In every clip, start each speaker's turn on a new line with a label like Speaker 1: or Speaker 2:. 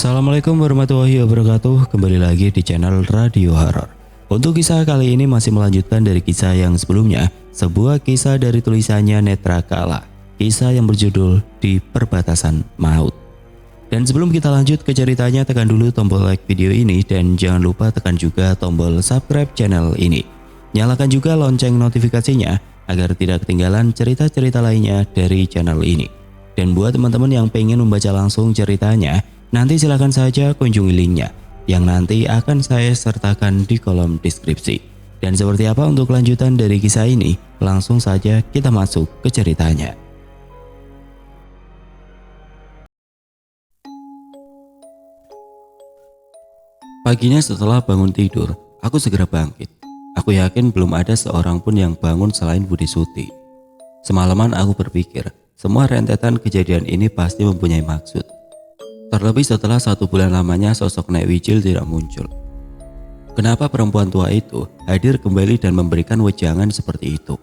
Speaker 1: Assalamualaikum warahmatullahi wabarakatuh. Kembali lagi di channel Radio Horor. Untuk kisah kali ini masih melanjutkan dari kisah yang sebelumnya, sebuah kisah dari tulisannya Netra Kala. Kisah yang berjudul Di Perbatasan Maut. Dan sebelum kita lanjut ke ceritanya, tekan dulu tombol like video ini dan jangan lupa tekan juga tombol subscribe channel ini. Nyalakan juga lonceng notifikasinya agar tidak ketinggalan cerita-cerita lainnya dari channel ini. Dan buat teman-teman yang pengen membaca langsung ceritanya, nanti silakan saja kunjungi linknya yang nanti akan saya sertakan di kolom deskripsi. Dan seperti apa untuk kelanjutan dari kisah ini? Langsung saja kita masuk ke ceritanya. Paginya setelah bangun tidur, aku segera bangkit. Aku yakin belum ada seorang pun yang bangun selain Budi Suti. Semalaman aku berpikir, semua rentetan kejadian ini pasti mempunyai maksud. Terlebih setelah 1 bulan lamanya sosok Nek Wijil tidak muncul. Kenapa perempuan tua itu hadir kembali dan memberikan wejangan seperti itu?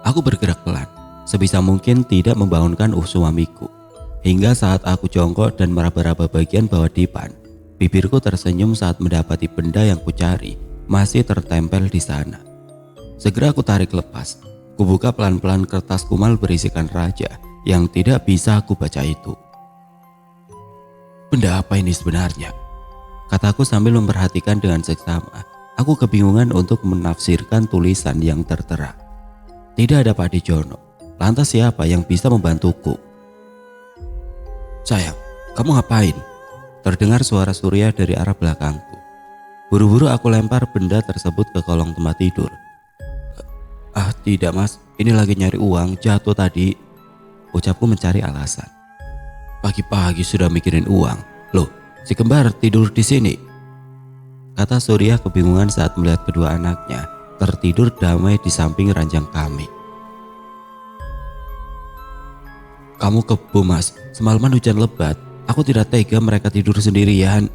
Speaker 1: Aku bergerak pelan, sebisa mungkin tidak membangunkan suamiku. Hingga saat aku jongkok dan meraba-raba bagian bawah dipan, bibirku tersenyum saat mendapati benda yang kucari masih tertempel di sana. Segera aku tarik lepas. Kubuka pelan-pelan kertas kumal berisikan raja yang tidak bisa aku baca itu. Benda apa ini sebenarnya? Kataku sambil memperhatikan dengan seksama. Aku kebingungan untuk menafsirkan tulisan yang tertera. Tidak ada Pak Dijono. Lantas siapa yang bisa membantuku? Sayang, kamu ngapain? Terdengar suara Surya dari arah belakangku. Buru-buru aku lempar benda tersebut ke kolong tempat tidur. Tidak mas, ini lagi nyari uang, jatuh tadi. Ucapku mencari alasan. Pagi-pagi sudah mikirin uang. Loh, si kembar tidur di sini. Kata Surya kebingungan saat melihat kedua anaknya tertidur damai di samping ranjang kami. Kamu kebo mas, semalaman hujan lebat. Aku tidak tega mereka tidur sendirian.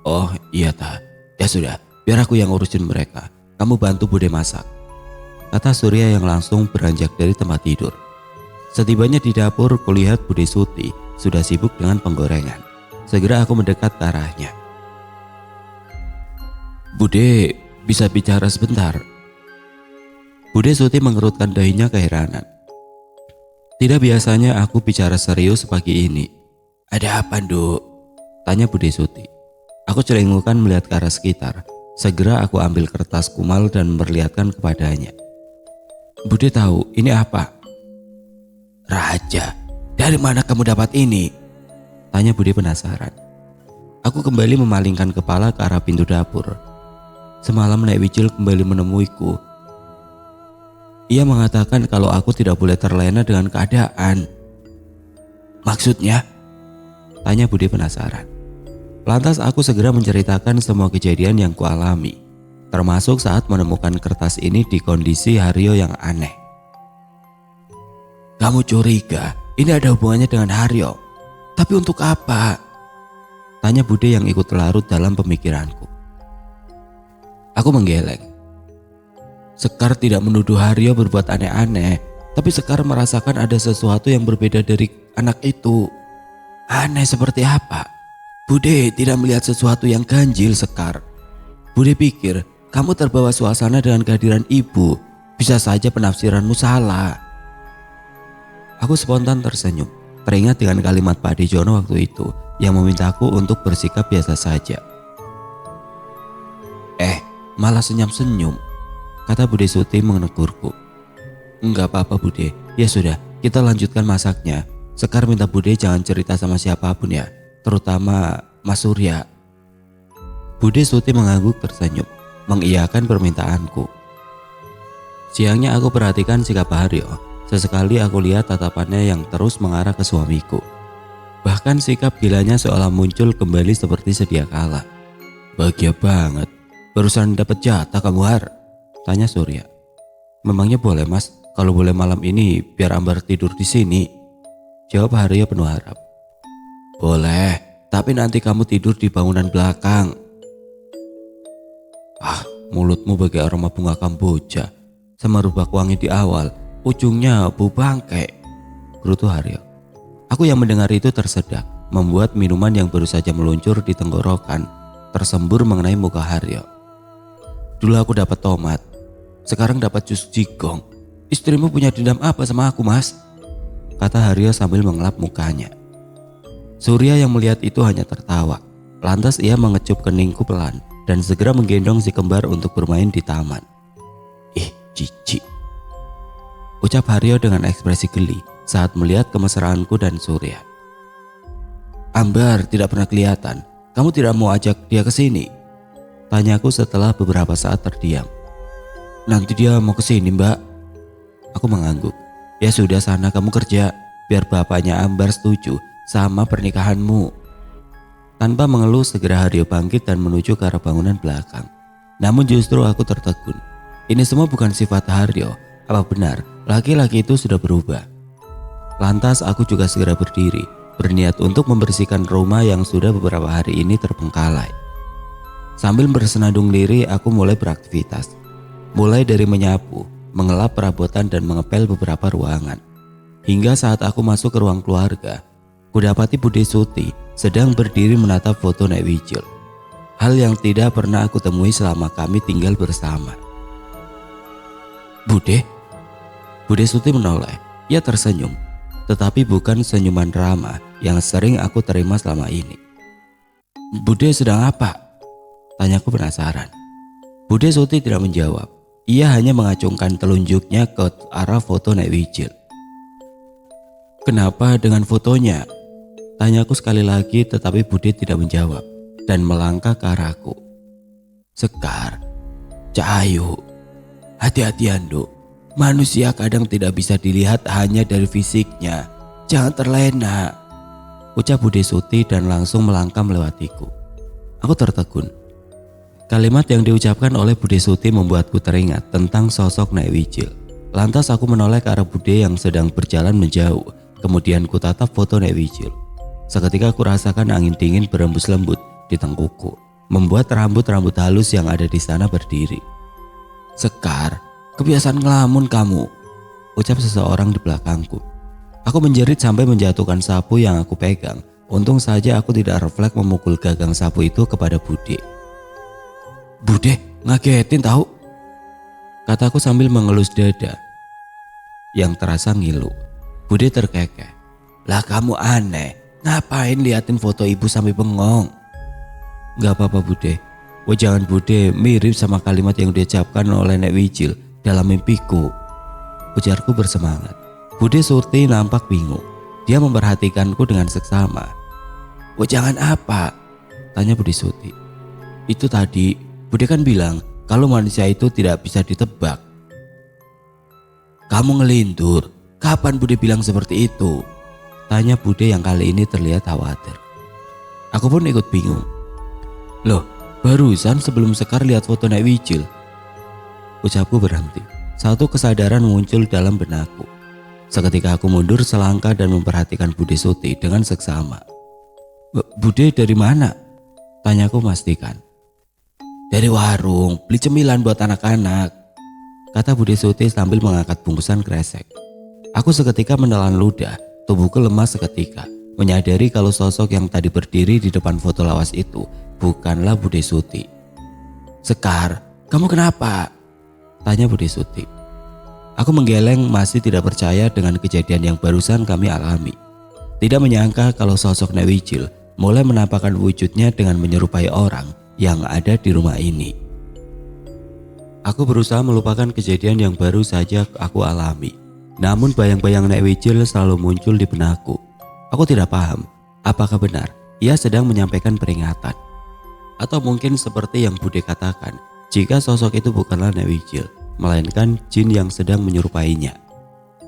Speaker 1: Oh iya ta, ya sudah, biar aku yang urusin mereka. Kamu bantu Bude masak. Kata Surya yang langsung beranjak dari tempat tidur. Setibanya di dapur, kulihat Bude Suti sudah sibuk dengan penggorengan. Segera aku mendekat ke arahnya. Bude, bisa bicara sebentar? Bude Suti mengerutkan dahinya keheranan. Tidak biasanya aku bicara serius pagi ini. Ada apa, Nduk? Tanya Bude Suti. Aku celingukan melihat ke arah sekitar. Segera aku ambil kertas kumal dan memperlihatkan kepadanya. Bude tahu ini apa? Raja, dari mana kamu dapat ini? Tanya Bude penasaran. Aku kembali memalingkan kepala ke arah pintu dapur. Semalam Nek Wijil kembali menemuiku. Ia mengatakan kalau aku tidak boleh terlena dengan keadaan. Maksudnya? Tanya Bude penasaran. Lantas aku segera menceritakan semua kejadian yang kualami, termasuk saat menemukan kertas ini di kondisi Haryo yang aneh. Kamu curiga ini ada hubungannya dengan Haryo? Tapi untuk apa? Tanya Bude yang ikut larut dalam pemikiranku. Aku menggeleng. Sekar tidak menuduh Haryo berbuat aneh-aneh, tapi Sekar merasakan ada sesuatu yang berbeda dari anak itu. Aneh seperti apa? Bude tidak melihat sesuatu yang ganjil, Sekar. Bude pikir kamu terbawa suasana dengan kehadiran ibu. Bisa saja penafsiranmu salah. Aku spontan tersenyum, teringat dengan kalimat Pak Dijono waktu itu yang memintaku untuk bersikap biasa saja. Malah senyum-senyum, kata Bude Suti menegurku. Enggak apa-apa Bude, ya sudah, kita lanjutkan masaknya. Sekar minta Bude jangan cerita sama siapapun ya, terutama Mas Surya. Bude Suti mengangguk tersenyum, mengiyakan permintaanku. Siangnya aku perhatikan sikap Haryo. Sesekali aku lihat tatapannya yang terus mengarah ke suamiku. Bahkan sikap gilanya seolah muncul kembali seperti sedia kala. Bahagia banget, barusan dapat jatah kamu Har? Tanya Surya. Memangnya boleh mas, kalau boleh malam ini biar Ambar tidur di sini? Jawab Haryo penuh harap. Boleh, tapi nanti kamu tidur di bangunan belakang. Mulutmu bagai aroma bunga kamboja, sama rubak wangi di awal, ujungnya bau bangkai, gerutu Haryo. Aku yang mendengar itu tersedak, membuat minuman yang baru saja meluncur di tenggorokan tersembur mengenai muka Haryo. Dulu aku dapat tomat, sekarang dapat jus jigong. Istrimu punya dendam apa sama aku, Mas? Kata Haryo sambil mengelap mukanya. Surya yang melihat itu hanya tertawa. Lantas ia mengecup keningku pelan dan segera menggendong si kembar untuk bermain di taman. Ih, cici, ucap Haryo dengan ekspresi geli saat melihat kemesraanku dan Surya. Ambar tidak pernah kelihatan. Kamu tidak mau ajak dia ke sini? Tanyaku setelah beberapa saat terdiam. Nanti dia mau ke sini, Mbak. Aku mengangguk. Ya sudah, sana kamu kerja, biar bapaknya Ambar setuju sama pernikahanmu. Tanpa mengeluh segera Haryo bangkit dan menuju ke arah bangunan belakang. Namun justru aku tertegun. Ini semua bukan sifat Haryo. Apa benar laki-laki itu sudah berubah? Lantas aku juga segera berdiri, berniat untuk membersihkan rumah yang sudah beberapa hari ini terbengkalai. Sambil bersenandung diri aku mulai beraktivitas. Mulai dari menyapu, mengelap perabotan dan mengepel beberapa ruangan. Hingga saat aku masuk ke ruang keluarga, kudapati Bude Suti sedang berdiri menatap foto Nek Wijil. Hal yang tidak pernah aku temui selama kami tinggal bersama. Bude? Bude Suti menoleh. Ia tersenyum, tetapi bukan senyuman ramah yang sering aku terima selama ini. Bude sedang apa? Tanyaku penasaran. Bude Suti tidak menjawab. Ia hanya mengacungkan telunjuknya ke arah foto Nek Wijil. Kenapa dengan fotonya? Tanyaku sekali lagi, tetapi Bude tidak menjawab dan melangkah ke arahku. Sekar, Cahayu, hati-hatian Duk. Manusia kadang tidak bisa dilihat hanya dari fisiknya. Jangan terlena, ucap Bude Suti dan langsung melangkah melewatiku. Aku tertegun. Kalimat yang diucapkan oleh Bude Suti membuatku teringat tentang sosok Nek Wijil. Lantas aku menoleh ke arah Bude yang sedang berjalan menjauh. Kemudian kutatap foto Nek Wijil. Seketika aku rasakan angin dingin berembus lembut di tengkukku, membuat rambut-rambut halus yang ada di sana berdiri. Sekar, kebiasaan ngelamun kamu, ucap seseorang di belakangku. Aku menjerit sampai menjatuhkan sapu yang aku pegang. Untung saja aku tidak refleks memukul gagang sapu itu kepada Bude. Bude, ngagetin tahu, kataku sambil mengelus dada yang terasa ngilu. Bude terkekeh. Lah kamu aneh, ngapain liatin foto ibu sampai bengong? Gak apa-apa Bude. Wajangan Bude mirip sama kalimat yang diucapkan oleh Nek Wijil dalam mimpiku, ujarku bersemangat. Bude Suti nampak bingung. Dia memperhatikanku dengan seksama. Wajangan apa? Tanya Bude Suti. Itu tadi Bude kan bilang kalau manusia itu tidak bisa ditebak. Kamu ngelindur. Kapan Bude bilang seperti itu? Tanya Bude yang kali ini terlihat khawatir. Aku pun ikut bingung. Loh, barusan sebelum Sekar lihat foto Nek Wijil. Ucapku berhenti. Satu kesadaran muncul dalam benakku. Seketika aku mundur selangkah dan memperhatikan Bude Suti dengan seksama. Bude dari mana? Tanyaku memastikan. Dari warung, beli cemilan buat anak-anak, kata Bude Suti sambil mengangkat bungkusan kresek. Aku seketika menelan ludah, tubuhku lemas seketika, menyadari kalau sosok yang tadi berdiri di depan foto lawas itu bukanlah Bude Suti. Sekar, kamu kenapa? Tanya Bude Suti. Aku menggeleng, masih tidak percaya dengan kejadian yang barusan kami alami. Tidak menyangka kalau sosok Nek Wijil mulai menampakkan wujudnya dengan menyerupai orang yang ada di rumah ini. Aku berusaha melupakan kejadian yang baru saja aku alami. Namun bayang-bayang Nek Wijil selalu muncul di benakku. Aku tidak paham apakah benar ia sedang menyampaikan peringatan. Atau mungkin seperti yang Bude katakan, jika sosok itu bukanlah Nek Wijil, melainkan jin yang sedang menyerupainya.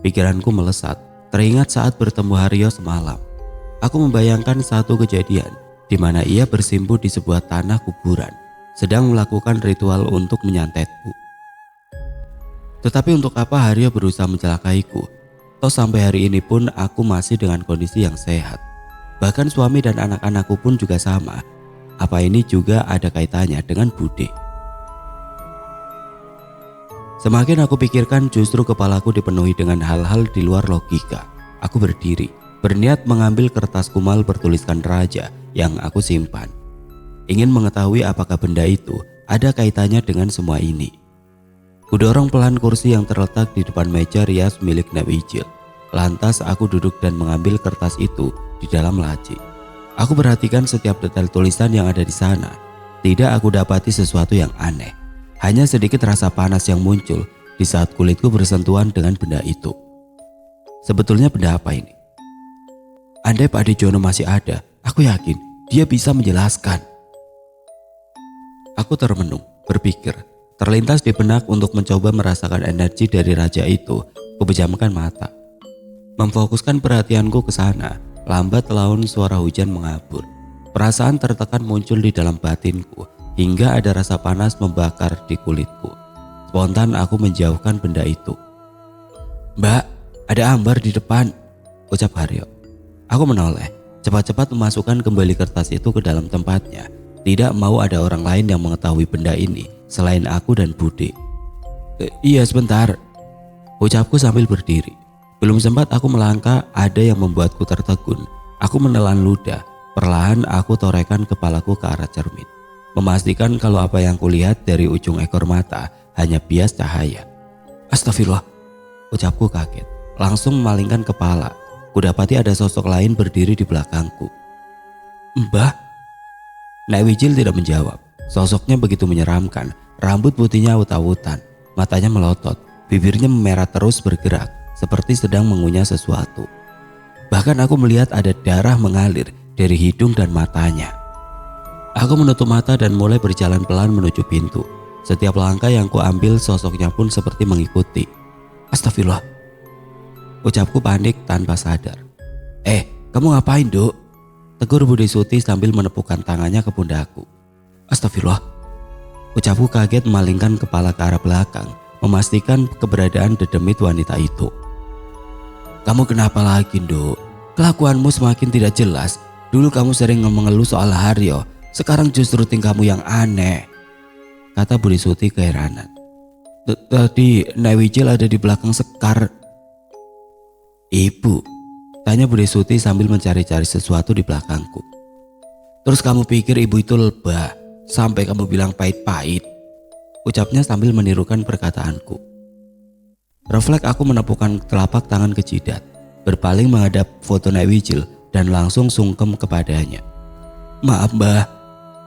Speaker 1: Pikiranku melesat, teringat saat bertemu Haryo semalam. Aku membayangkan satu kejadian di mana ia bersimpuh di sebuah tanah kuburan, sedang melakukan ritual untuk menyantetku. Tetapi untuk apa Haryo berusaha mencelakaiku? Toh sampai hari ini pun aku masih dengan kondisi yang sehat. Bahkan suami dan anak-anakku pun juga sama. Apa ini juga ada kaitannya dengan Bude? Semakin aku pikirkan, justru kepalaku dipenuhi dengan hal-hal di luar logika. Aku berdiri, berniat mengambil kertas kumal bertuliskan raja yang aku simpan. Ingin mengetahui apakah benda itu ada kaitannya dengan semua ini. Kudorong pelan kursi yang terletak di depan meja rias milik Nawijil. Lantas aku duduk dan mengambil kertas itu di dalam laci. Aku perhatikan setiap detail tulisan yang ada di sana. Tidak aku dapati sesuatu yang aneh. Hanya sedikit rasa panas yang muncul di saat kulitku bersentuhan dengan benda itu. Sebetulnya benda apa ini? Andai Pak Dijono masih ada, aku yakin dia bisa menjelaskan. Aku termenung, berpikir. Terlintas di benak untuk mencoba merasakan energi dari raja itu. Kupejamkan mata. Memfokuskan perhatianku ke sana. Lambat laun suara hujan mengabur. Perasaan tertekan muncul di dalam batinku. Hingga ada rasa panas membakar di kulitku. Spontan aku menjauhkan benda itu. "Mbak, ada ambar di depan," ucap Haryo. Aku menoleh. Cepat-cepat memasukkan kembali kertas itu ke dalam tempatnya. Tidak mau ada orang lain yang mengetahui benda ini selain aku dan Bude. Iya sebentar," ucapku sambil berdiri. Belum sempat aku melangkah, ada yang membuatku tertegun. Aku menelan ludah. Perlahan aku torehkan kepalaku ke arah cermin, memastikan kalau apa yang kulihat dari ujung ekor mata hanya bias cahaya. "Astagfirullah," ucapku kaget. Langsung memalingkan kepala. Kudapati ada sosok lain berdiri di belakangku. "Mbah?" Nawijil tidak menjawab. Sosoknya begitu menyeramkan. Rambut putihnya awut-awutan, matanya melotot, bibirnya memerah terus bergerak seperti sedang mengunyah sesuatu. Bahkan aku melihat ada darah mengalir dari hidung dan matanya. Aku menutup mata dan mulai berjalan pelan menuju pintu. Setiap langkah yang kuambil sosoknya pun seperti mengikuti. "Astagfirullah," ucapku panik tanpa sadar. Kamu ngapain, Duk?" tegur Budi Suti sambil menepukkan tangannya ke pundakku. "Astagfirullah," ucapku kaget memalingkan kepala ke arah belakang, memastikan keberadaan dedemit wanita itu. "Kamu kenapa lagi, Duk? Kelakuanmu semakin tidak jelas. Dulu kamu sering mengeluh soal Haryo, sekarang justru tingkahmu yang aneh," kata Budi Suti keheranan. "Tadi Nawijil ada di belakang Sekar." "Ibu?" tanya Budi Suti sambil mencari-cari sesuatu di belakangku. "Terus kamu pikir ibu itu lebah sampai kamu bilang pahit-pahit?" ucapnya sambil menirukan perkataanku. Refleks aku menepukkan telapak tangan ke jidat, berpaling menghadap foto Nawijil dan langsung sungkem kepadanya. "Maaf Mbah,"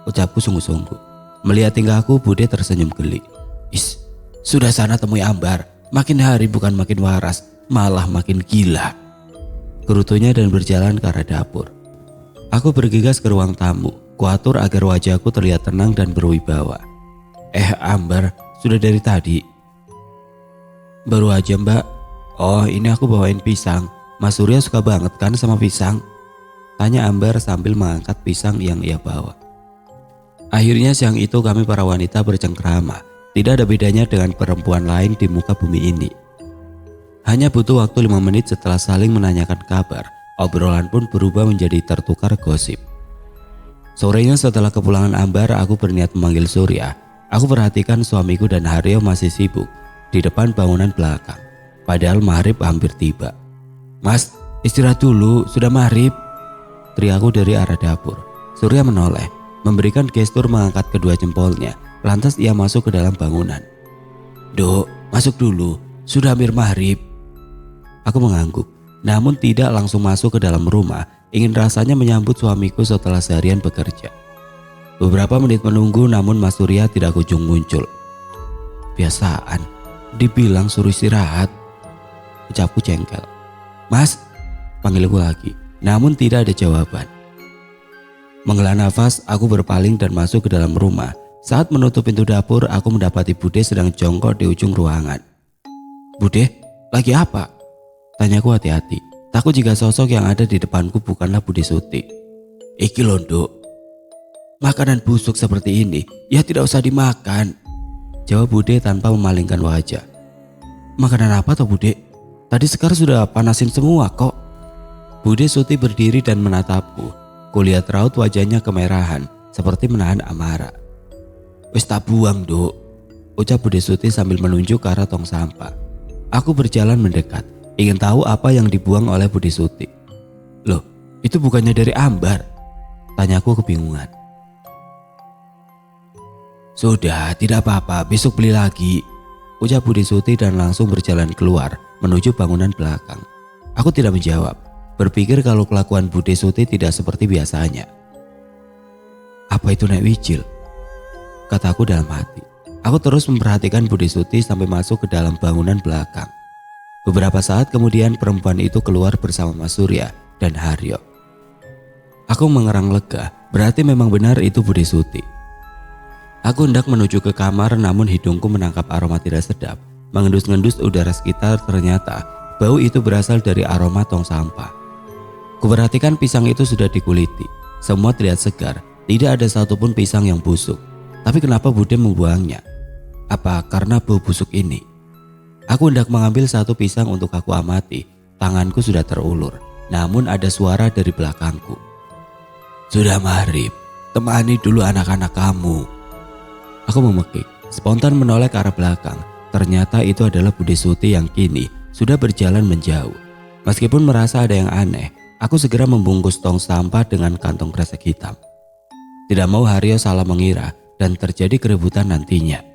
Speaker 1: ucapku sungguh-sungguh. Melihat tingkahku, Bude tersenyum geli. Sudah sana temui Ambar. Makin hari bukan makin waras, malah makin gila," gerutunya dan berjalan ke arah dapur. Aku bergegas ke ruang tamu, kuatur agar wajahku terlihat tenang dan berwibawa. Ambar, sudah dari tadi?" "Baru aja Mbak." "Oh, ini aku bawain pisang. Mas Surya suka banget kan sama pisang?" tanya Ambar sambil mengangkat pisang yang ia bawa. Akhirnya siang itu kami para wanita bercengkrama. Tidak ada bedanya dengan perempuan lain di muka bumi ini. Hanya butuh waktu 5 menit setelah saling menanyakan kabar, obrolan pun berubah menjadi tertukar gosip. Sorenya setelah kepulangan Ambar, aku berniat memanggil Surya. Aku perhatikan suamiku dan Haryo masih sibuk di depan bangunan belakang. Padahal maghrib hampir tiba. "Mas, istirahat dulu, sudah maghrib," teriakku dari arah dapur. Surya menoleh, memberikan gestur mengangkat kedua jempolnya. Lantas ia masuk ke dalam bangunan. "Duk, masuk dulu, sudah hampir maghrib." Aku mengangguk, namun tidak langsung masuk ke dalam rumah. Ingin rasanya menyambut suamiku setelah seharian bekerja. Beberapa menit menunggu, namun Mas Surya tidak kunjung muncul. "Biasaan, dibilang suruh istirahat," ucapku jengkel. "Mas," panggilku lagi, namun tidak ada jawaban. Menghela nafas, aku berpaling dan masuk ke dalam rumah. Saat menutup pintu dapur, aku mendapati Bude sedang jongkok di ujung ruangan. "Bude, lagi apa?" tanyaku hati-hati. Takut jika sosok yang ada di depanku bukanlah Budi Suti. "Iki lho, Nduk. Makanan busuk seperti ini, ya tidak usah dimakan," jawab Bude tanpa memalingkan wajah. "Makanan apa toh Bude? Tadi Sekar sudah panasin semua kok." Bude Suti berdiri dan menatapku. Kulihat raut wajahnya kemerahan, seperti menahan amarah. "Wis tak buang, Nduk," ucap Bude Suti sambil menunjuk ke arah tong sampah. Aku berjalan mendekat, ingin tahu apa yang dibuang oleh Budi Suti. Loh, itu bukannya dari Ambar? Tanyaku kebingungan. Sudah, tidak apa-apa, besok beli lagi, ucap Budi Suti dan langsung berjalan keluar menuju bangunan belakang. Aku tidak menjawab, berpikir kalau kelakuan Budi Suti tidak seperti biasanya. Apa itu Nek Wijil? Kataku dalam hati. Aku terus memperhatikan Budi Suti sampai masuk ke dalam bangunan belakang. Beberapa saat kemudian perempuan itu keluar bersama Mas Surya dan Haryo. Aku mengerang lega, berarti memang benar itu Budi Suti. Aku hendak menuju ke kamar namun hidungku menangkap aroma tidak sedap. Mengendus-ngendus udara sekitar, ternyata bau itu berasal dari aroma tong sampah. Kuperhatikan pisang itu sudah dikuliti. Semua terlihat segar, tidak ada satupun pisang yang busuk. Tapi kenapa Bude membuangnya? Apa karena bau busuk ini? Aku hendak mengambil satu pisang untuk aku amati. Tanganku sudah terulur, namun ada suara dari belakangku. Sudah maghrib, temani dulu anak-anak kamu. Aku memekik, spontan menoleh ke arah belakang. Ternyata itu adalah Budi Suti yang kini sudah berjalan menjauh. Meskipun merasa ada yang aneh, aku segera membungkus tong sampah dengan kantong kresek hitam. Tidak mau Haryo salah mengira dan terjadi keributan nantinya.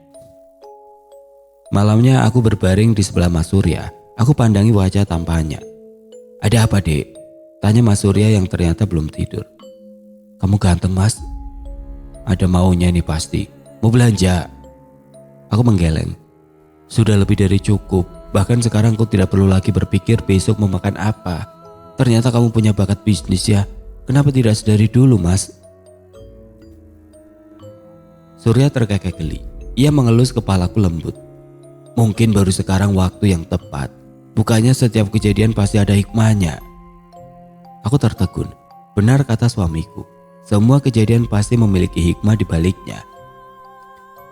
Speaker 1: Malamnya aku berbaring di sebelah Mas Surya. Aku pandangi wajah tampannya. Ada apa, Dek? Tanya Mas Surya yang ternyata belum tidur. Kamu ganteng, Mas. Ada maunya ini pasti. Mau belanja? Aku menggeleng. Sudah lebih dari cukup. Bahkan sekarang aku tidak perlu lagi berpikir besok mau makan apa. Ternyata kamu punya bakat bisnis ya. Kenapa tidak sedari dulu, Mas? Surya terkekeh geli. Ia mengelus kepalaku lembut. Mungkin baru sekarang waktu yang tepat. Bukannya setiap kejadian pasti ada hikmahnya. Aku tertegun. Benar kata suamiku. Semua kejadian pasti memiliki hikmah di baliknya.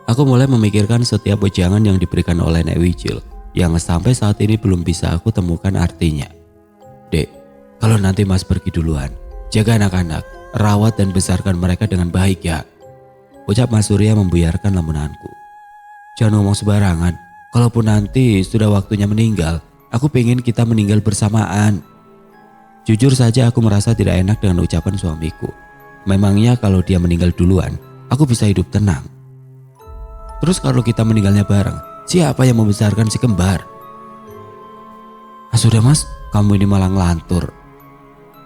Speaker 1: Aku mulai memikirkan setiap wejangan yang diberikan oleh Nek Wijil yang sampai saat ini belum bisa aku temukan artinya. Dek, kalau nanti Mas pergi duluan, jaga anak-anak, rawat dan besarkan mereka dengan baik ya. Ucap Mas Surya membuyarkan lamunanku. Jangan ngomong sembarangan. Kalaupun nanti sudah waktunya meninggal, aku pengen kita meninggal bersamaan. Jujur saja aku merasa tidak enak dengan ucapan suamiku. Memangnya kalau dia meninggal duluan, aku bisa hidup tenang. Terus kalau kita meninggalnya bareng, siapa yang membesarkan si kembar? Sudah Mas, kamu ini malah ngelantur.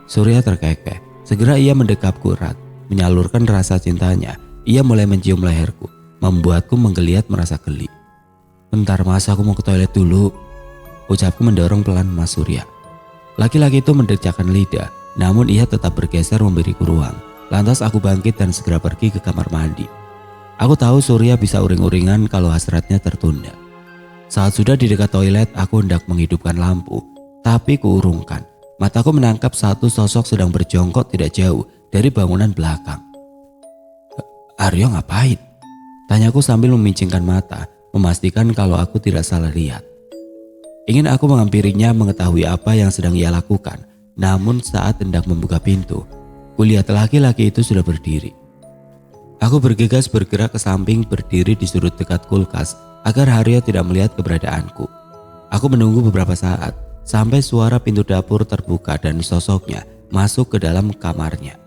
Speaker 1: Surya terkekeh. Segera ia mendekapku erat, menyalurkan rasa cintanya. Ia mulai mencium leherku, membuatku menggeliat merasa geli. Bentar Mas, aku mau ke toilet dulu, ucapku mendorong pelan Mas Surya. Laki-laki itu mendecakkan lidah, namun ia tetap bergeser memberiku ruang. Lantas aku bangkit dan segera pergi ke kamar mandi. Aku tahu Surya bisa uring-uringan kalau hasratnya tertunda. Saat sudah di dekat toilet, aku hendak menghidupkan lampu, tapi kuurungkan. Mataku menangkap satu sosok sedang berjongkok tidak jauh dari bangunan belakang. Aryo ngapain? Tanyaku sambil memincingkan mata, memastikan kalau aku tidak salah lihat. Ingin aku menghampirinya mengetahui apa yang sedang ia lakukan. Namun saat hendak membuka pintu, kulihat laki-laki itu sudah berdiri. Aku bergegas bergerak ke samping, berdiri di sudut dekat kulkas agar Haryo tidak melihat keberadaanku. Aku menunggu beberapa saat sampai suara pintu dapur terbuka dan sosoknya masuk ke dalam kamarnya.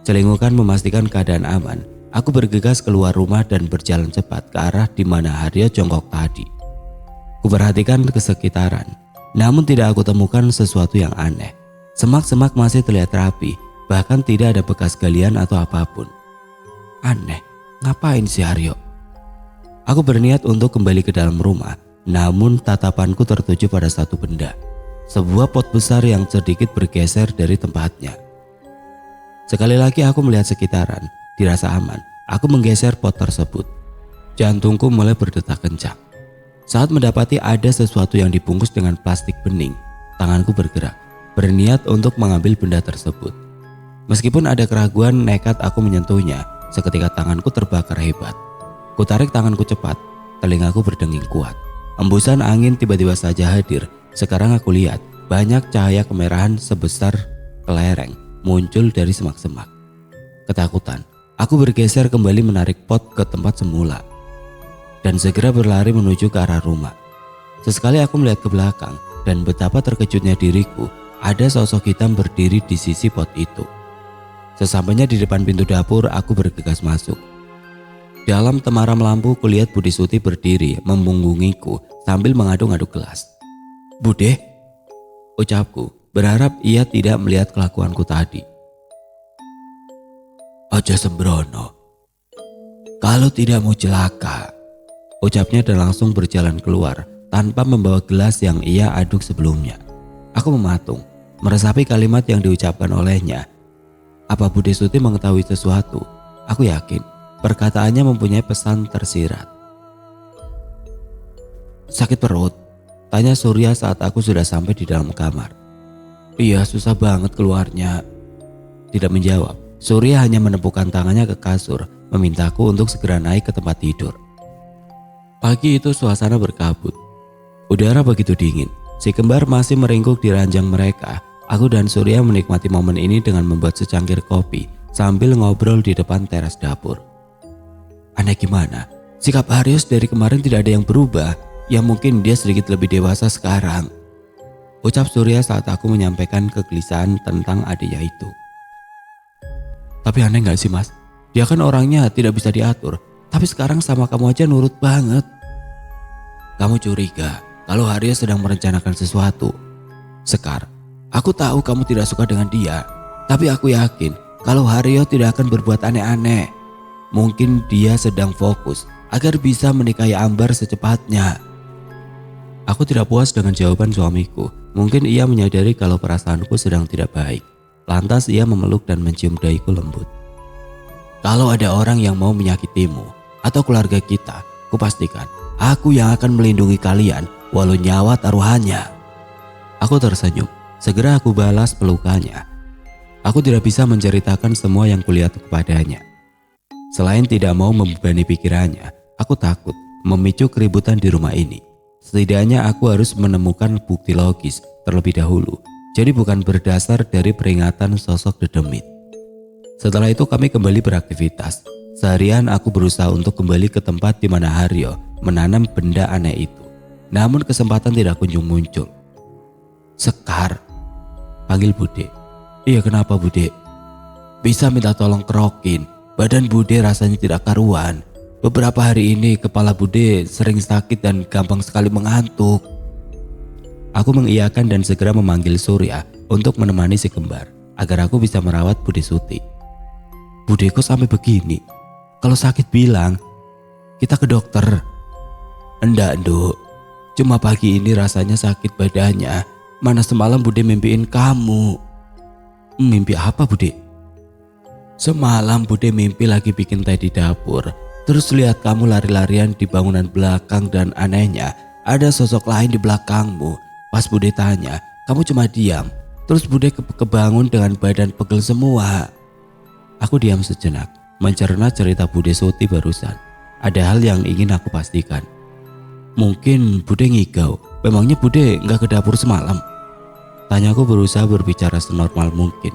Speaker 1: Celingukan memastikan keadaan aman. Aku bergegas keluar rumah dan berjalan cepat ke arah di mana Haryo jongkok tadi. Kuperhatikan ke sekitaran, namun tidak aku temukan sesuatu yang aneh. Semak-semak masih terlihat rapi, bahkan tidak ada bekas galian atau apapun. Aneh, ngapain si Haryo? Aku berniat untuk kembali ke dalam rumah, namun tatapanku tertuju pada satu benda. Sebuah pot besar yang sedikit bergeser dari tempatnya. Sekali lagi aku melihat sekitaran. Dirasa aman, aku menggeser pot tersebut. Jantungku mulai berdetak kencang. Saat mendapati ada sesuatu yang dibungkus dengan plastik bening, tanganku bergerak, berniat untuk mengambil benda tersebut. Meskipun ada keraguan, nekat aku menyentuhnya. Seketika tanganku terbakar hebat. Kutarik tanganku cepat, telingaku berdenging kuat. Embusan angin tiba-tiba saja hadir. Sekarang aku lihat banyak cahaya kemerahan sebesar kelereng muncul dari semak-semak. Ketakutan. Aku bergeser kembali menarik pot ke tempat semula dan segera berlari menuju ke arah rumah. Sesekali aku melihat ke belakang dan betapa terkejutnya diriku ada sosok hitam berdiri di sisi pot itu. Sesampainya di depan pintu dapur, aku bergegas masuk. Dalam temaram lampu, kulihat Bude Suti berdiri membungkungiku sambil mengaduk-aduk gelas. "Bude," ucapku, berharap ia tidak melihat kelakuanku tadi. "Aja sembrono. Kalau tidak mau celaka," ucapnya dan langsung berjalan keluar tanpa membawa gelas yang ia aduk sebelumnya. Aku mematung, meresapi kalimat yang diucapkan olehnya. Apa Bude Suti mengetahui sesuatu? Aku yakin perkataannya mempunyai pesan tersirat. "Sakit perut?" tanya Surya saat aku sudah sampai di dalam kamar. "Iya, susah banget keluarnya." Tidak menjawab, Surya hanya menepukkan tangannya ke kasur, memintaku untuk segera naik ke tempat tidur. Pagi itu suasana berkabut. Udara begitu dingin. Si kembar masih meringkuk di ranjang mereka. Aku dan Surya menikmati momen ini dengan membuat secangkir kopi sambil ngobrol di depan teras dapur. Aneh gimana? Sikap Haryos dari kemarin tidak ada yang berubah. Ya mungkin dia sedikit lebih dewasa sekarang, ucap Surya saat aku menyampaikan kegelisahan tentang adiknya itu. "Tapi aneh gak sih mas? Dia kan orangnya tidak bisa diatur, tapi sekarang sama kamu aja nurut banget." "Kamu curiga kalau Haryos sedang merencanakan sesuatu. Sekar, aku tahu kamu tidak suka dengan dia, tapi aku yakin kalau Haryos tidak akan berbuat aneh-aneh. Mungkin dia sedang fokus agar bisa menikahi Ambar secepatnya." Aku tidak puas dengan jawaban suamiku. Mungkin ia menyadari kalau perasaanku sedang tidak baik. Lantas ia memeluk dan mencium dahiku lembut. "Kalau ada orang yang mau menyakitimu atau keluarga kita, kupastikan aku yang akan melindungi kalian walau nyawa taruhannya." Aku tersenyum. Segera aku balas pelukannya. Aku tidak bisa menceritakan semua yang kulihat kepadanya. Selain tidak mau membebani pikirannya, aku takut memicu keributan di rumah ini. Setidaknya aku harus menemukan bukti logis terlebih dahulu. Jadi bukan berdasar dari peringatan sosok dedemit. Setelah itu kami kembali beraktivitas. Seharian aku berusaha untuk kembali ke tempat di mana Haryo menanam benda aneh itu. Namun kesempatan tidak kunjung muncul. "Sekar," panggil Bude. "Iya, kenapa Bude?" "Bisa minta tolong kerokin. Badan Bude rasanya tidak karuan. Beberapa hari ini kepala Bude sering sakit dan gampang sekali mengantuk." Aku mengiyakan dan segera memanggil Surya untuk menemani si kembar agar aku bisa merawat Bude Suti. "Bude kok sampai begini? Kalau sakit bilang, kita ke dokter." "Enggak, Nduk. Cuma pagi ini rasanya sakit badannya. Mana semalam Bude mimpiin kamu." "Mimpi apa Bude?" "Semalam Bude mimpi lagi bikin teh di dapur. Terus lihat kamu lari-larian di bangunan belakang dan anehnya ada sosok lain di belakangmu. Pas Bude tanya, kamu cuma diam. Terus Bude kebangun dengan badan pegel semua." Aku diam sejenak, mencerna cerita Bude Suti barusan. Ada hal yang ingin aku pastikan. "Mungkin Bude ngigau. Memangnya Bude gak ke dapur semalam?" Tanyaku berusaha berbicara senormal mungkin.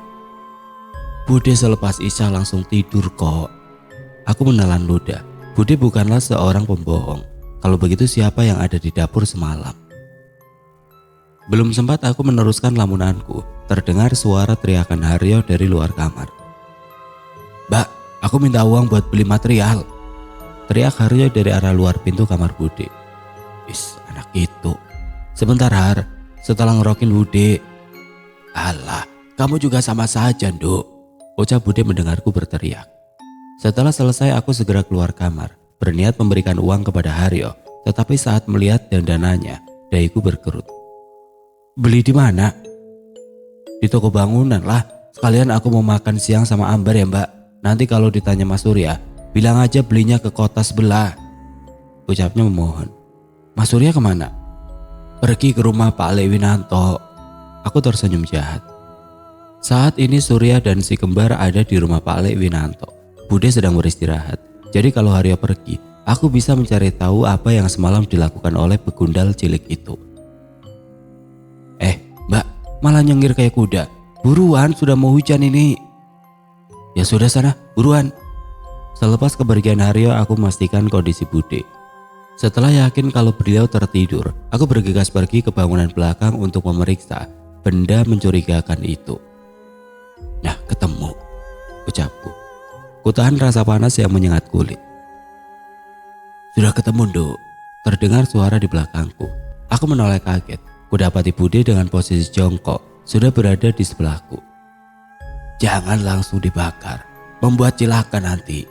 Speaker 1: "Bude selepas Isya langsung tidur kok." Aku menelan ludah. Bude bukanlah seorang pembohong. Kalau begitu siapa yang ada di dapur semalam? Belum sempat aku meneruskan lamunanku, terdengar suara teriakan Haryo dari luar kamar. "Mbak, aku minta uang buat beli material," teriak Haryo dari arah luar pintu kamar Bude. "Is, anak itu. Sebentar Har, setelah ngerokin Bude." "Alah, kamu juga sama saja, Nduk," ucap Bude mendengarku berteriak. Setelah selesai aku segera keluar kamar, berniat memberikan uang kepada Haryo, tetapi saat melihat dandanannya, dahiku berkerut. "Beli di mana?" "Di toko bangunan lah, sekalian aku mau makan siang sama Ambar ya Mbak. Nanti kalau ditanya Mas Surya, bilang aja belinya ke kota sebelah," ucapnya memohon. "Mas Surya kemana?" "Pergi ke rumah Pak Lewinanto." Aku tersenyum jahat. Saat ini Surya dan si kembar ada di rumah Pak Lewinanto. Bude sedang beristirahat. Jadi kalau Haryo pergi, aku bisa mencari tahu apa yang semalam dilakukan oleh begundal cilik itu. Mbak, malah nyengir kayak kuda. Buruan, sudah mau hujan ini." "Ya sudah sana, buruan." Selepas kepergian Haryo, aku memastikan kondisi Bude. Setelah yakin kalau beliau tertidur, aku bergegas pergi ke bangunan belakang untuk memeriksa. benda mencurigakan itu. Nah, ketemu, ucapku. Kutahan rasa panas yang menyengat kulit. Sudah ketemu, Nduk. Terdengar suara di belakangku. Aku menoleh kaget. Kudapati Bude dengan posisi jongkok sudah berada di sebelahku. Jangan langsung dibakar, membuat cilaka nanti,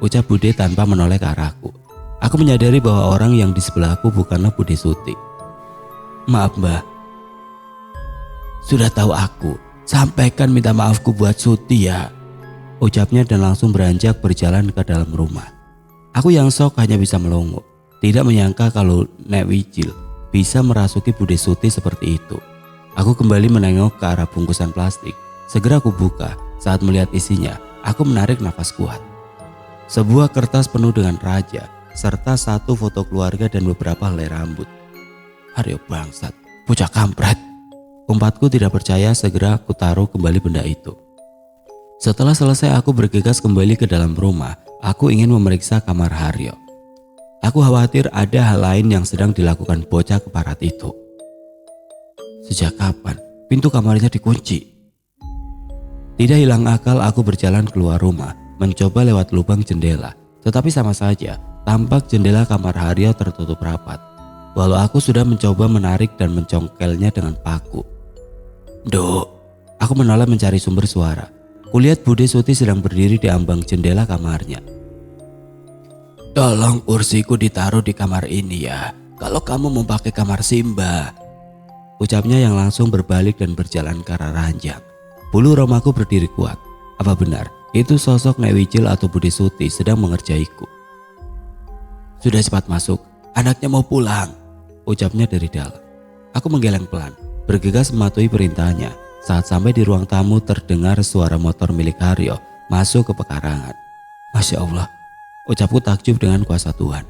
Speaker 1: ucap Bude tanpa menoleh ke arahku. Aku menyadari bahwa orang yang di sebelahku bukanlah Bude Suti. Maaf, Mbah. Sudah tahu aku, sampaikan minta maafku buat Suti ya, ucapnya dan langsung beranjak berjalan ke dalam rumah. Aku yang shock hanya bisa melongo. Tidak menyangka kalau Nek Wijil bisa merasuki Bude Suti seperti itu. Aku kembali menengok ke arah bungkusan plastik. Segera aku buka. Saat melihat isinya, aku menarik nafas kuat. Sebuah kertas penuh dengan raja, serta satu foto keluarga dan beberapa helai rambut. Haryo bangsat, bocah kampret. Umpatku tidak percaya. Segera aku taruh kembali benda itu. Setelah selesai, aku bergegas kembali ke dalam rumah. Aku ingin memeriksa kamar Haryo. Aku khawatir ada hal lain yang sedang dilakukan bocah keparat itu. Sejak kapan pintu kamarnya dikunci? Tidak hilang akal, aku berjalan keluar rumah, mencoba lewat lubang jendela. Tetapi sama saja, tampak jendela kamar Haryo tertutup rapat. Walau aku sudah mencoba menarik dan mencongkelnya dengan paku. Nduk, aku menoleh mencari sumber suara. Kulihat Bude Suti sedang berdiri di ambang jendela kamarnya. Tolong kursiku ditaruh di kamar ini ya, kalau kamu mau pakai kamar Simba, ucapnya yang langsung berbalik dan berjalan ke arah ranjang. Bulu romaku berdiri kuat. Apa benar itu sosok Nek Wijil atau Bude Suti sedang mengerjaiku? Sudah cepat masuk, anaknya mau pulang, ucapnya dari dalam. Aku menggeleng pelan, bergegas mematuhi perintahnya. Saat sampai di ruang tamu, terdengar suara motor milik Haryo masuk ke pekarangan. Masya Allah, ucapku takjub dengan kuasa Tuhan.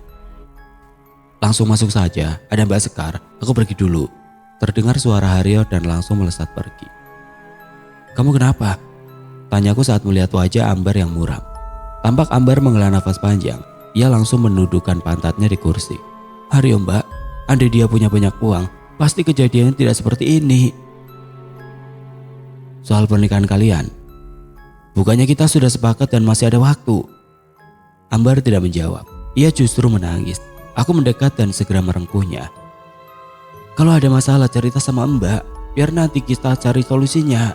Speaker 1: Langsung masuk saja, ada Mbak Sekar, aku pergi dulu. Terdengar suara Haryo dan langsung melesat pergi. Kamu kenapa? Tanyaku saat melihat wajah Ambar yang muram. Tampak Ambar menghela nafas panjang. Ia langsung menundukkan pantatnya di kursi. Haryo, Mbak, andai dia punya banyak uang, pasti kejadiannya tidak seperti ini. Soal pernikahan kalian, bukannya kita sudah sepakat dan masih ada waktu? Ambar tidak menjawab. Ia justru menangis. Aku mendekat dan segera merengkuhnya. Kalau ada masalah cerita sama Mbak, biar nanti kita cari solusinya,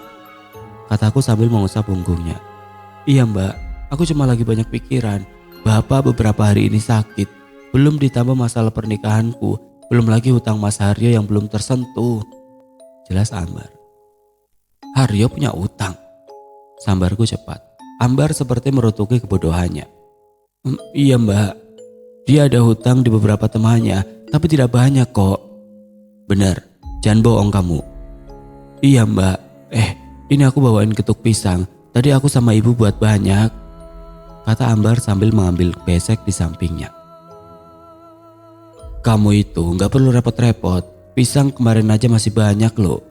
Speaker 1: kataku sambil mengusap punggungnya. Iya Mbak, aku cuma lagi banyak pikiran. Bapak beberapa hari ini sakit. Belum ditambah masalah pernikahanku. Belum lagi hutang Mas Haryo yang belum tersentuh, jelas Ambar. Haryo punya utang, sambarku cepat. Ambar seperti merutuki kebodohannya. Iya Mbak, dia ada hutang di beberapa temannya, tapi tidak banyak kok. Benar, jangan bohong kamu. Iya Mbak, ini aku bawain ketuk pisang. Tadi aku sama ibu buat banyak, kata Ambar sambil mengambil besek di sampingnya. Kamu itu gak perlu repot-repot, pisang kemarin aja masih banyak loh,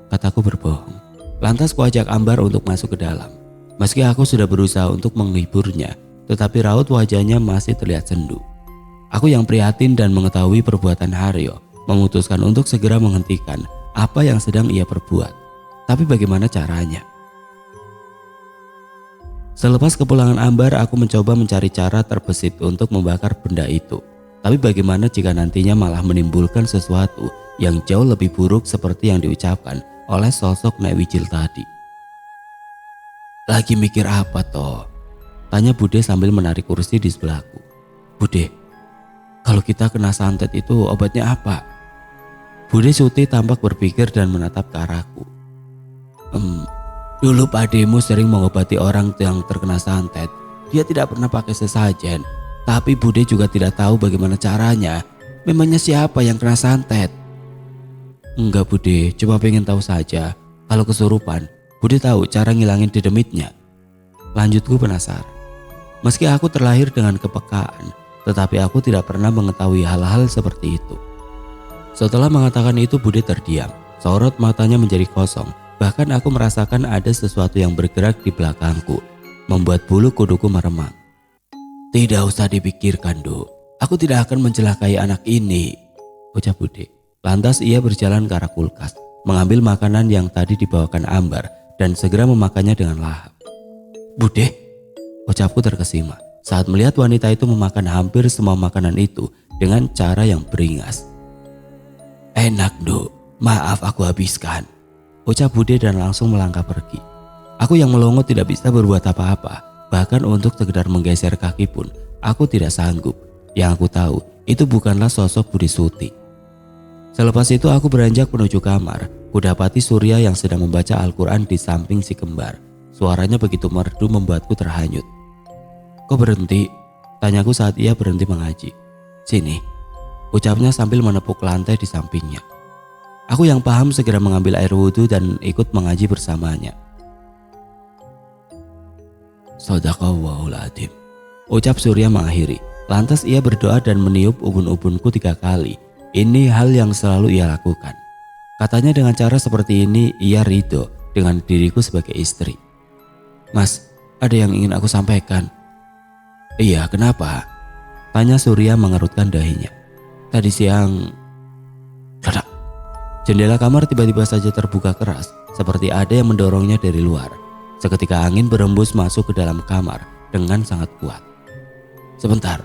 Speaker 1: kataku berbohong. Lantas kuajak Ambar untuk masuk ke dalam. Meski aku sudah berusaha untuk menghiburnya, tetapi raut wajahnya masih terlihat sendu. Aku yang prihatin dan mengetahui perbuatan Haryo, memutuskan untuk segera menghentikan apa yang sedang ia perbuat. Tapi bagaimana caranya? Selepas kepulangan Ambar, aku mencoba mencari cara terbesit untuk membakar benda itu. Tapi bagaimana jika nantinya malah menimbulkan sesuatu yang jauh lebih buruk seperti yang diucapkan oleh sosok Nek Wijil tadi? Lagi mikir apa toh? Tanya Bude sambil menarik kursi di sebelahku. Bude, kalau kita kena santet itu obatnya apa? Bude Suti tampak berpikir dan menatap ke arahku. Dulu pademu sering mengobati orang yang terkena santet. Dia tidak pernah pakai sesajen. Tapi Bude juga tidak tahu bagaimana caranya. Memangnya siapa yang kena santet? Enggak Bude, cuma pengen tahu saja. Kalau kesurupan, Bude tahu cara ngilangin dedemitnya. Lanjutku penasaran. Meski aku terlahir dengan kepekaan, tetapi aku tidak pernah mengetahui hal-hal seperti itu. Setelah mengatakan itu, Bude terdiam. Sorot matanya menjadi kosong. Bahkan aku merasakan ada sesuatu yang bergerak di belakangku, membuat bulu kuduku meremang. Tidak usah dipikirkan, Duk. Aku tidak akan mencelakai anak ini, ucap Bude. Lantas ia berjalan ke arah kulkas, mengambil makanan yang tadi dibawakan Ambar dan segera memakannya dengan lahap. "Bude," ucapku terkesima saat melihat wanita itu memakan hampir semua makanan itu dengan cara yang beringas. "Enak, Dok. Maaf aku habiskan," ucap Bude dan langsung melangkah pergi. Aku yang melongo tidak bisa berbuat apa-apa, bahkan untuk sekedar menggeser kaki pun aku tidak sanggup. Yang aku tahu itu bukanlah sosok Budi Suti. Selepas itu aku beranjak menuju kamar. Kudapati Surya yang sedang membaca Al-Quran di samping si kembar. Suaranya begitu merdu membuatku terhanyut. "Kok berhenti?" tanyaku saat ia berhenti mengaji. "Sini," ucapnya sambil menepuk lantai di sampingnya. Aku yang paham segera mengambil air wudhu dan ikut mengaji bersamanya. "Shadaqallahul adzim," ucap Surya mengakhiri. Lantas ia berdoa dan meniup ubun-ubunku 3 kali. Ini hal yang selalu ia lakukan. Katanya dengan cara seperti ini ia ridho dengan diriku sebagai istri. "Mas, ada yang ingin aku sampaikan." "Iya, kenapa?" tanya Surya mengerutkan dahinya. "Tadi siang..." Dadak. Jendela kamar tiba-tiba saja terbuka keras, seperti ada yang mendorongnya dari luar. Seketika angin berembus masuk ke dalam kamar dengan sangat kuat. "Sebentar,"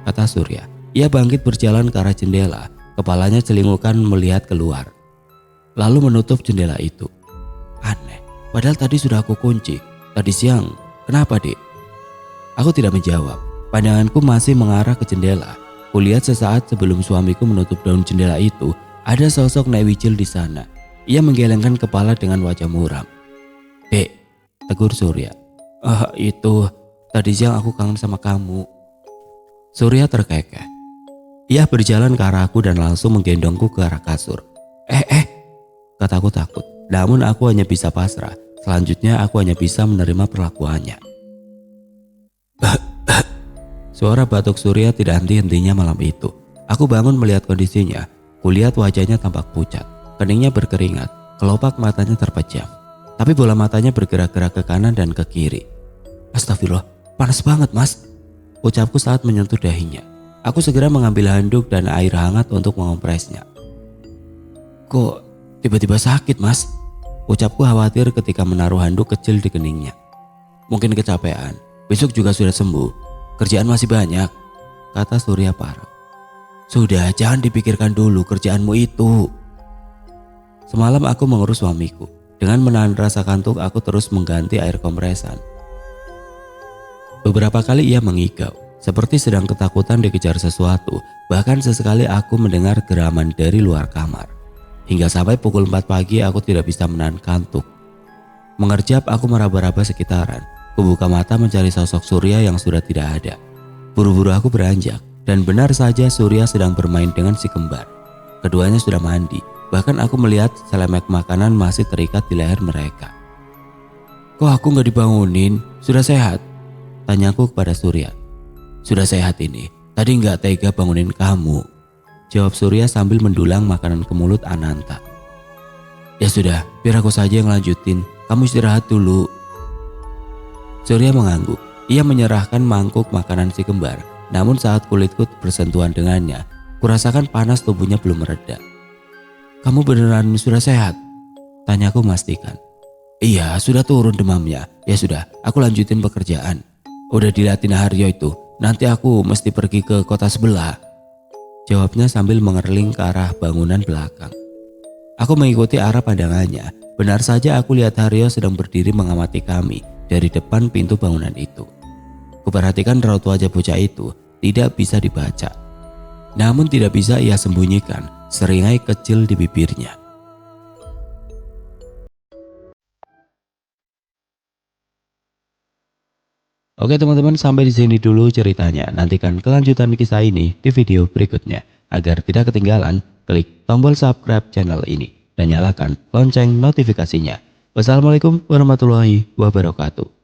Speaker 1: kata Surya. Ia bangkit berjalan ke arah jendela, kepalanya celingukan melihat keluar. Lalu menutup jendela itu. "Aneh, padahal tadi sudah aku kunci. Tadi siang, kenapa, Dek?" Aku tidak menjawab. Pandanganku masih mengarah ke jendela. Kulihat sesaat sebelum suamiku menutup daun jendela itu, ada sosok Nek Wijil di sana. Ia menggelengkan kepala dengan wajah muram. "Dek," tegur Surya. Itu, tadi siang aku kangen sama kamu." Surya terkekeh. Ia berjalan ke arahku dan langsung menggendongku ke arah kasur. Kataku takut. Namun aku hanya bisa pasrah. Selanjutnya aku hanya bisa menerima perlakuannya. Suara batuk Surya tidak henti-hentinya malam itu. Aku bangun melihat kondisinya. Kulihat wajahnya tampak pucat. Keningnya berkeringat. Kelopak matanya terpejam. Tapi bola matanya bergerak-gerak ke kanan dan ke kiri. "Astagfirullah, panas banget, Mas," ucapku saat menyentuh dahinya. Aku segera mengambil handuk dan air hangat untuk mengompresnya. "Kok tiba-tiba sakit, Mas?" ucapku khawatir ketika menaruh handuk kecil di keningnya. "Mungkin kecapean, besok juga sudah sembuh. Kerjaan masih banyak," kata Surya parau. "Sudah, jangan dipikirkan dulu kerjaanmu itu." Semalam aku mengurus suamiku. Dengan menahan rasa kantuk, aku terus mengganti air kompresan. Beberapa kali ia mengigau, seperti sedang ketakutan dikejar sesuatu. Bahkan sesekali aku mendengar geraman dari luar kamar. Hingga sampai pukul 4 pagi aku tidak bisa menahan kantuk. Mengerjap aku meraba-raba sekitaran. Kubuka mata mencari sosok Surya yang sudah tidak ada. Buru-buru aku beranjak dan benar saja Surya sedang bermain dengan si kembar. Keduanya sudah mandi. Bahkan aku melihat selemek makanan masih terikat di leher mereka. "Kok aku gak dibangunin? Sudah sehat?" tanyaku kepada Surya. "Sudah sehat ini. Tadi gak tega bangunin kamu," jawab Surya sambil mendulang makanan ke mulut Ananta. "Ya sudah, biar aku saja yang lanjutin. Kamu istirahat dulu." Surya mengangguk. Ia menyerahkan mangkuk makanan si kembar. Namun saat kulitku bersentuhan dengannya, kurasakan panas tubuhnya belum mereda. "Kamu beneran sudah sehat?" tanyaku memastikan. "Iya, sudah turun demamnya. Ya sudah, aku lanjutin pekerjaan. Udah dilihatin Haryo itu. Nanti aku mesti pergi ke kota sebelah," jawabnya sambil mengerling ke arah bangunan belakang. Aku mengikuti arah pandangannya. Benar saja aku lihat Haryo sedang berdiri mengamati kami dari depan pintu bangunan itu. Kuperhatikan raut wajah bocah itu tidak bisa dibaca. Namun tidak bisa ia sembunyikan seringai kecil di bibirnya. Oke teman-teman, sampai di sini dulu ceritanya. Nantikan kelanjutan kisah ini di video berikutnya. Agar tidak ketinggalan, klik tombol subscribe channel ini dan nyalakan lonceng notifikasinya. Wassalamualaikum warahmatullahi wabarakatuh.